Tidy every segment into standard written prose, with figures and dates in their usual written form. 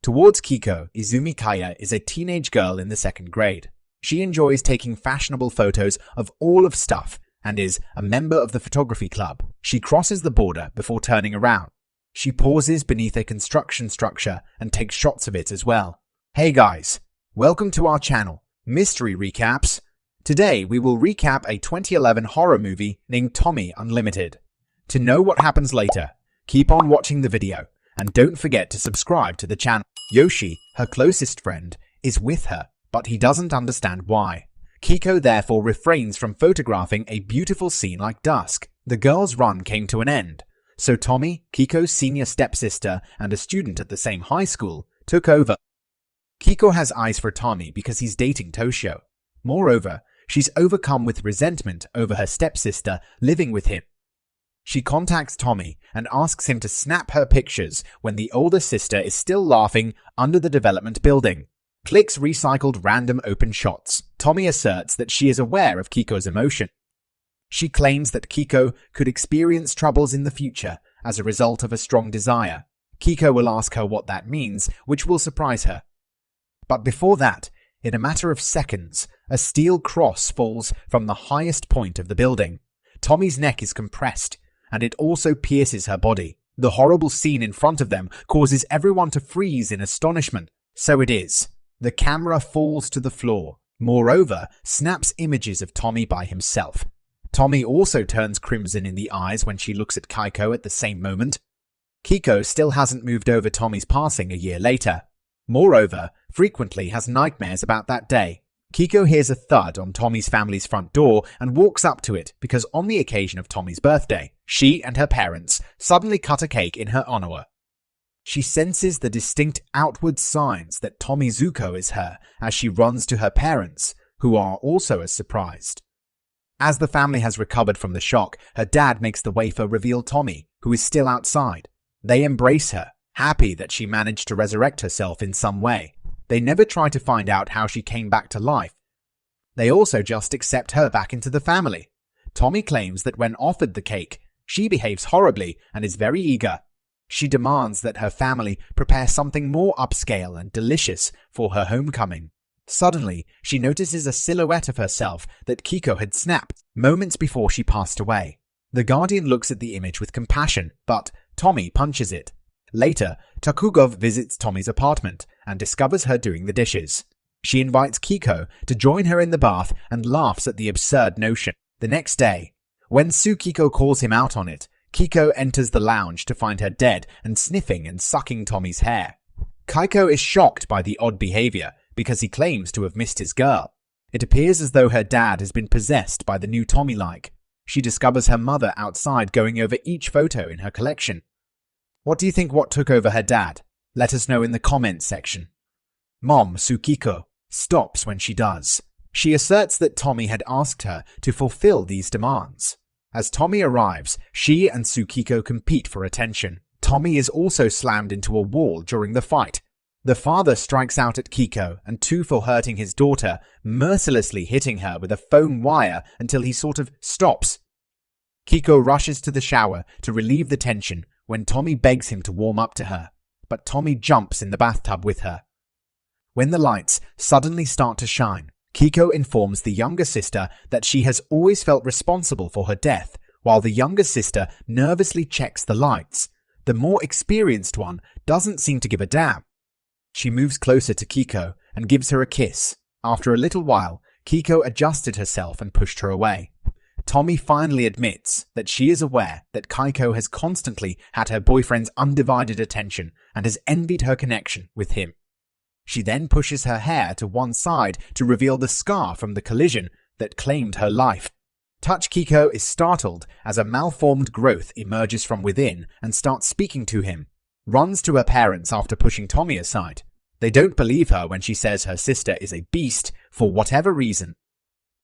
Towards Kiko, Izumi Kaya is a teenage girl in the 2nd grade. She enjoys taking fashionable photos of all of stuff and is a member of the photography club. She crosses the border before turning around. She pauses beneath a construction structure and takes shots of it as well. Hey guys, welcome to our channel, Mystery Recaps. Today we will recap a 2011 horror movie named Tomie Unlimited. To know what happens later, keep on watching the video and don't forget to subscribe to the channel. Yoshi, her closest friend, is with her, but he doesn't understand why. Kiko therefore refrains from photographing a beautiful scene like dusk. The girls' run came to an end, so Tomie, Kiko's senior stepsister and a student at the same high school, took over. Kiko has eyes for Tomie because he's dating Toshio. Moreover, she's overcome with resentment over her stepsister living with him. She contacts Tomie and asks him to snap her pictures when the older sister is still laughing under the development building. Clicks recycled random open shots. Tomie asserts that she is aware of Kiko's emotion. She claims that Kiko could experience troubles in the future as a result of a strong desire. Kiko will ask her what that means, which will surprise her. But before that, in a matter of seconds, a steel cross falls from the highest point of the building. Tommie's neck is compressed, and it also pierces her body. The horrible scene in front of them causes everyone to freeze in astonishment. So it is. The camera falls to the floor. Moreover, snaps images of Tomie by himself. Tomie also turns crimson in the eyes when she looks at Kiko at the same moment. Kiko still hasn't moved over Tommie's passing a year later. Moreover, frequently has nightmares about that day. Kiko hears a thud on Tommie's family's front door and walks up to it because on the occasion of Tommie's birthday, she and her parents suddenly cut a cake in her honor. She senses the distinct outward signs that Tomie Zuko is her as she runs to her parents, who are also as surprised. As the family has recovered from the shock, her dad makes the wafer reveal Tomie, who is still outside. They embrace her, happy that she managed to resurrect herself in some way. They never try to find out how she came back to life. They also just accept her back into the family. Tomie claims that when offered the cake, she behaves horribly and is very eager. She demands that her family prepare something more upscale and delicious for her homecoming. Suddenly, she notices a silhouette of herself that Kiko had snapped moments before she passed away. The Guardian looks at the image with compassion, but Tomie punches it. Later, Takugov visits Tommie's apartment and discovers her doing the dishes. She invites Kiko to join her in the bath and laughs at the absurd notion. The next day, when Tsukiko calls him out on it, Kiko enters the lounge to find her dead and sniffing and sucking Tommie's hair. Kiko is shocked by the odd behavior because he claims to have missed his girl. It appears as though her dad has been possessed by the new Tomie-like. She discovers her mother outside going over each photo in her collection. What do you think what took over her dad? Let us know in the comments section. Mom, Tsukiko, stops when she does. She asserts that Tomie had asked her to fulfill these demands. As Tomie arrives, she and Tsukiko compete for attention. Tomie is also slammed into a wall during the fight. The father strikes out at Kiko and Tu for hurting his daughter, mercilessly hitting her with a foam wire until he sort of stops. Kiko rushes to the shower to relieve the tension when Tomie begs him to warm up to her, but Tomie jumps in the bathtub with her. When the lights suddenly start to shine, Kiko informs the younger sister that she has always felt responsible for her death, while the younger sister nervously checks the lights. The more experienced one doesn't seem to give a damn. She moves closer to Kiko and gives her a kiss. After a little while, Kiko adjusted herself and pushed her away. Tomie finally admits that she is aware that Kiko has constantly had her boyfriend's undivided attention and has envied her connection with him. She then pushes her hair to one side to reveal the scar from the collision that claimed her life. Touch Kiko is startled as a malformed growth emerges from within and starts speaking to him. Runs to her parents after pushing Tomie aside. They don't believe her when she says her sister is a beast for whatever reason.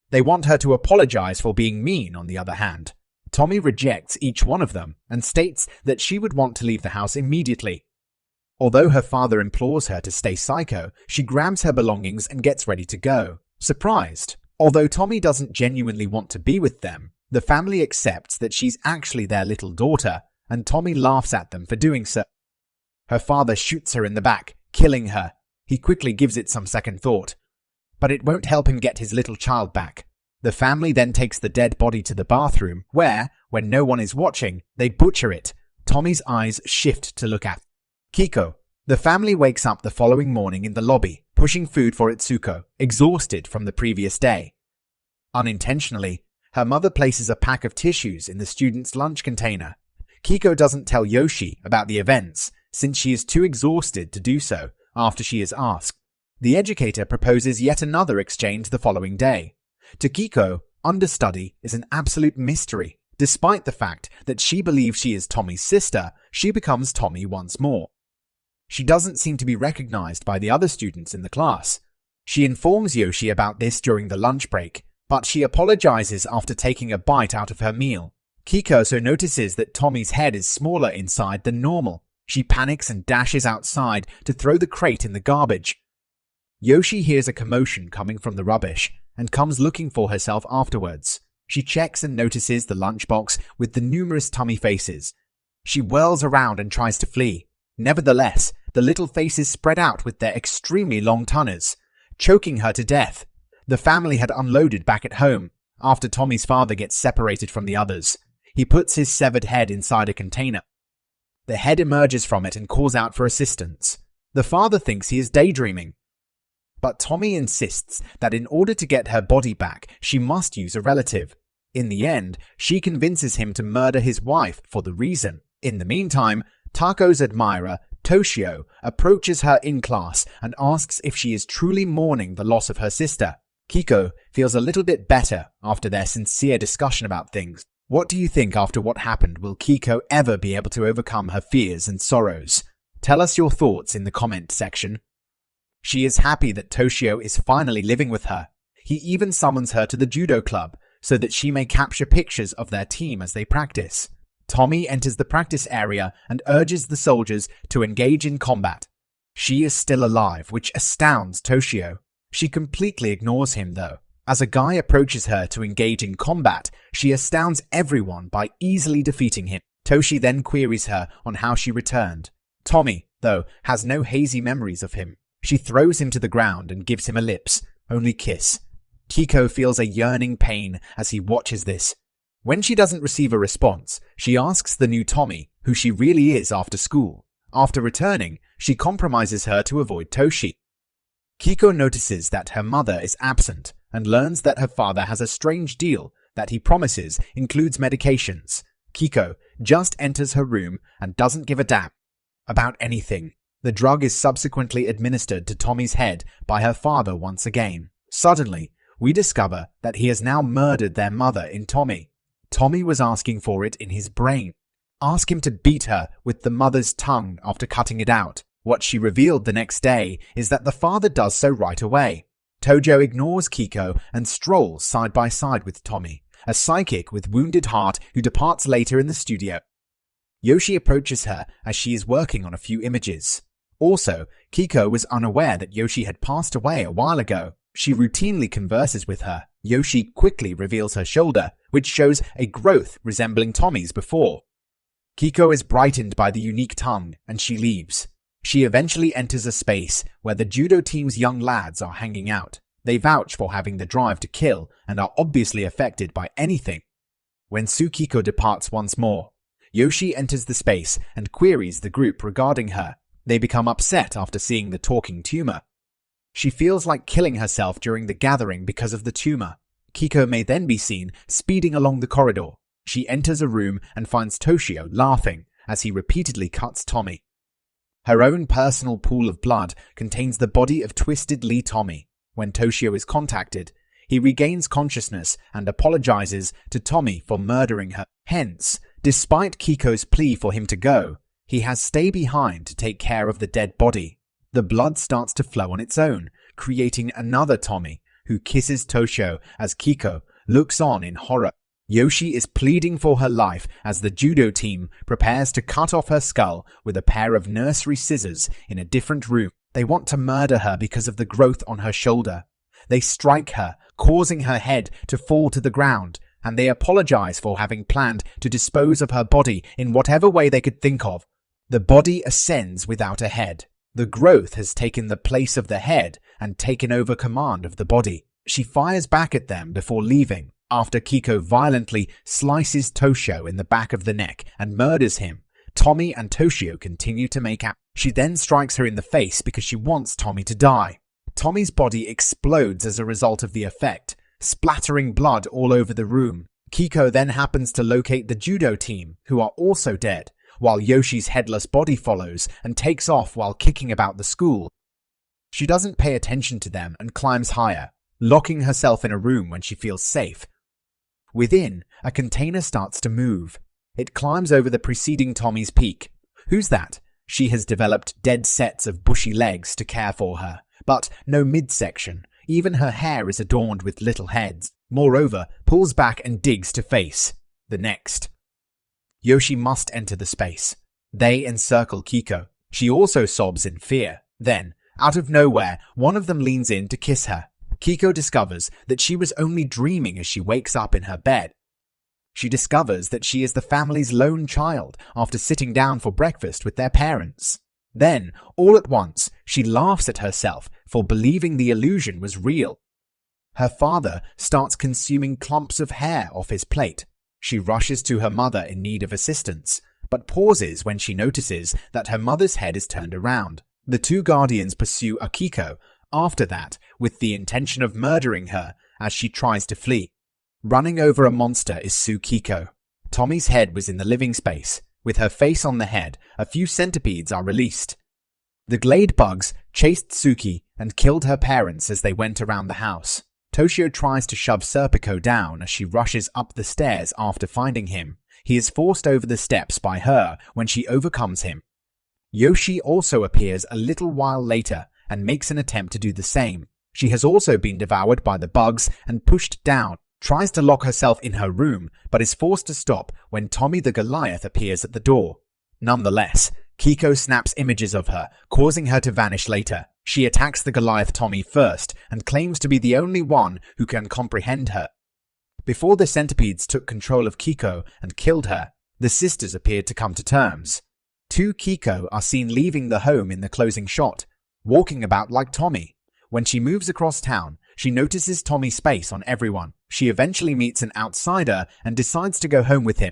They want her to apologize for being mean on the other hand. Tomie rejects each one of them and states that she would want to leave the house immediately. Although her father implores her to stay psycho, she grabs her belongings and gets ready to go. Surprised. Although Tomie doesn't genuinely want to be with them, the family accepts that she's actually their little daughter, and Tomie laughs at them for doing so. Her father shoots her in the back, killing her. He quickly gives it some second thought. But it won't help him get his little child back. The family then takes the dead body to the bathroom, where, when no one is watching, they butcher it. Tommie's eyes shift to look at Kiko. The family wakes up the following morning in the lobby, pushing food for Itsuko, exhausted from the previous day. Unintentionally, her mother places a pack of tissues in the student's lunch container. Kiko doesn't tell Yoshi about the events, since she is too exhausted to do so after she is asked. The educator proposes yet another exchange the following day. To Kiko, understudy is an absolute mystery. Despite the fact that she believes she is Tommie's sister, she becomes Tomie once more. She doesn't seem to be recognized by the other students in the class. She informs Yoshi about this during the lunch break, but she apologizes after taking a bite out of her meal. Kiko also notices that Tommie's head is smaller inside than normal. She panics and dashes outside to throw the crate in the garbage. Yoshi hears a commotion coming from the rubbish and comes looking for herself afterwards. She checks and notices the lunchbox with the numerous tummy faces. She whirls around and tries to flee. Nevertheless, the little faces spread out with their extremely long tongues, choking her to death. The family had unloaded back at home. After Tommie's father gets separated from the others, he puts his severed head inside a container. The head emerges from it and calls out for assistance. The father thinks he is daydreaming. But Tomie insists that in order to get her body back, she must use a relative. In the end, she convinces him to murder his wife for the reason. In the meantime, Tako's admirer, Toshio, approaches her in class and asks if she is truly mourning the loss of her sister. Kiko feels a little bit better after their sincere discussion about things. What do you think after what happened? Will Kiko ever be able to overcome her fears and sorrows? Tell us your thoughts in the comment section. She is happy that Toshio is finally living with her. He even summons her to the judo club so that she may capture pictures of their team as they practice. Tomie enters the practice area and urges the soldiers to engage in combat. She is still alive, which astounds Toshio. She completely ignores him though. As a guy approaches her to engage in combat, she astounds everyone by easily defeating him. Toshi then queries her on how she returned. Tomie, though, has no hazy memories of him. She throws him to the ground and gives him a lips-only kiss. Kiko feels a yearning pain as he watches this. When she doesn't receive a response, she asks the new Tomie who she really is after school. After returning, she compromises her to avoid Toshi. Kiko notices that her mother is absent and learns that her father has a strange deal that he promises includes medications. Kiko just enters her room and doesn't give a damn about anything. The drug is subsequently administered to Tommie's head by her father once again. Suddenly, we discover that he has now murdered their mother in Tomie. Tomie was asking for it in his brain. Ask him to beat her with the mother's tongue after cutting it out. What she revealed the next day is that the father does so right away. Tojo ignores Kiko and strolls side by side with Tomie, a psychic with wounded heart who departs later in the studio. Yoshi approaches her as she is working on a few images. Also, Kiko was unaware that Yoshi had passed away a while ago. She routinely converses with her. Yoshi quickly reveals her shoulder, which shows a growth resembling Tommie's before. Kiko is brightened by the unique tongue, and she leaves. She eventually enters a space where the judo team's young lads are hanging out. They vouch for having the drive to kill and are obviously affected by anything. When Tsukiko departs once more, Yoshi enters the space and queries the group regarding her. They become upset after seeing the talking tumor. She feels like killing herself during the gathering because of the tumor. Kiko may then be seen speeding along the corridor. She enters a room and finds Toshio laughing as he repeatedly cuts Tomie. Her own personal pool of blood contains the body of Twisted Lee Tomie. When Toshio is contacted, he regains consciousness and apologizes to Tomie for murdering her. Hence, despite Kiko's plea for him to go, he has stay behind to take care of the dead body. The blood starts to flow on its own, creating another Tomie who kisses Toshio as Kiko looks on in horror. Yoshi is pleading for her life as the judo team prepares to cut off her skull with a pair of nursery scissors in a different room. They want to murder her because of the growth on her shoulder. They strike her, causing her head to fall to the ground, and they apologize for having planned to dispose of her body in whatever way they could think of. The body ascends without a head. The growth has taken the place of the head and taken over command of the body. She fires back at them before leaving, after Kiko violently slices Toshio in the back of the neck and murders him. Tomie and Toshio continue to make out. She then strikes her in the face because she wants Tomie to die. Tomie's body explodes as a result of the effect, splattering blood all over the room. Kiko then happens to locate the judo team, who are also dead, while Yoshi's headless body follows and takes off while kicking about the school. She doesn't pay attention to them and climbs higher, locking herself in a room when she feels safe. Within, a container starts to move. It climbs over the preceding Tomie's peak. Who's that? She has developed dead sets of bushy legs to care for her, but no midsection. Even her hair is adorned with little heads. Moreover, pulls back and digs to face the next. Yoshi must enter the space. They encircle Kiko. She also sobs in fear. Then, out of nowhere, one of them leans in to kiss her. Kiko discovers that she was only dreaming as she wakes up in her bed. She discovers that she is the family's lone child after sitting down for breakfast with their parents. Then, all at once, she laughs at herself for believing the illusion was real. Her father starts consuming clumps of hair off his plate. She rushes to her mother in need of assistance, but pauses when she notices that her mother's head is turned around. The two guardians pursue Akiko after that with the intention of murdering her as she tries to flee. Running over a monster is Tsukiko. Tomie's head was in the living space. With her face on the head, a few centipedes are released. The glade bugs chased Tsuki and killed her parents as they went around the house. Toshio tries to shove Serpico down as she rushes up the stairs after finding him. He is forced over the steps by her when she overcomes him. Yoshi also appears a little while later and makes an attempt to do the same. She has also been devoured by the bugs and pushed down, tries to lock herself in her room, but is forced to stop when Tomie the Goliath appears at the door. Nonetheless, Kiko snaps images of her, causing her to vanish later. She attacks the Goliath Tomie first and claims to be the only one who can comprehend her. Before the centipedes took control of Kiko and killed her, the sisters appeared to come to terms. Two Kiko are seen leaving the home in the closing shot, walking about like Tomie. When she moves across town, she notices Tomie's face on everyone. She eventually meets an outsider and decides to go home with him.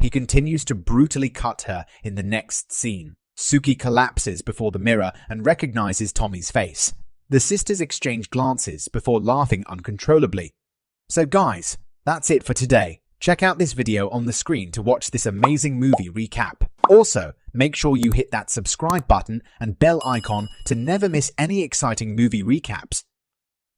He continues to brutally cut her in the next scene. Suki collapses before the mirror and recognizes Tomie's face. The sisters exchange glances before laughing uncontrollably. So guys, that's it for today. Check out this video on the screen to watch this amazing movie recap. Also, make sure you hit that subscribe button and bell icon to never miss any exciting movie recaps.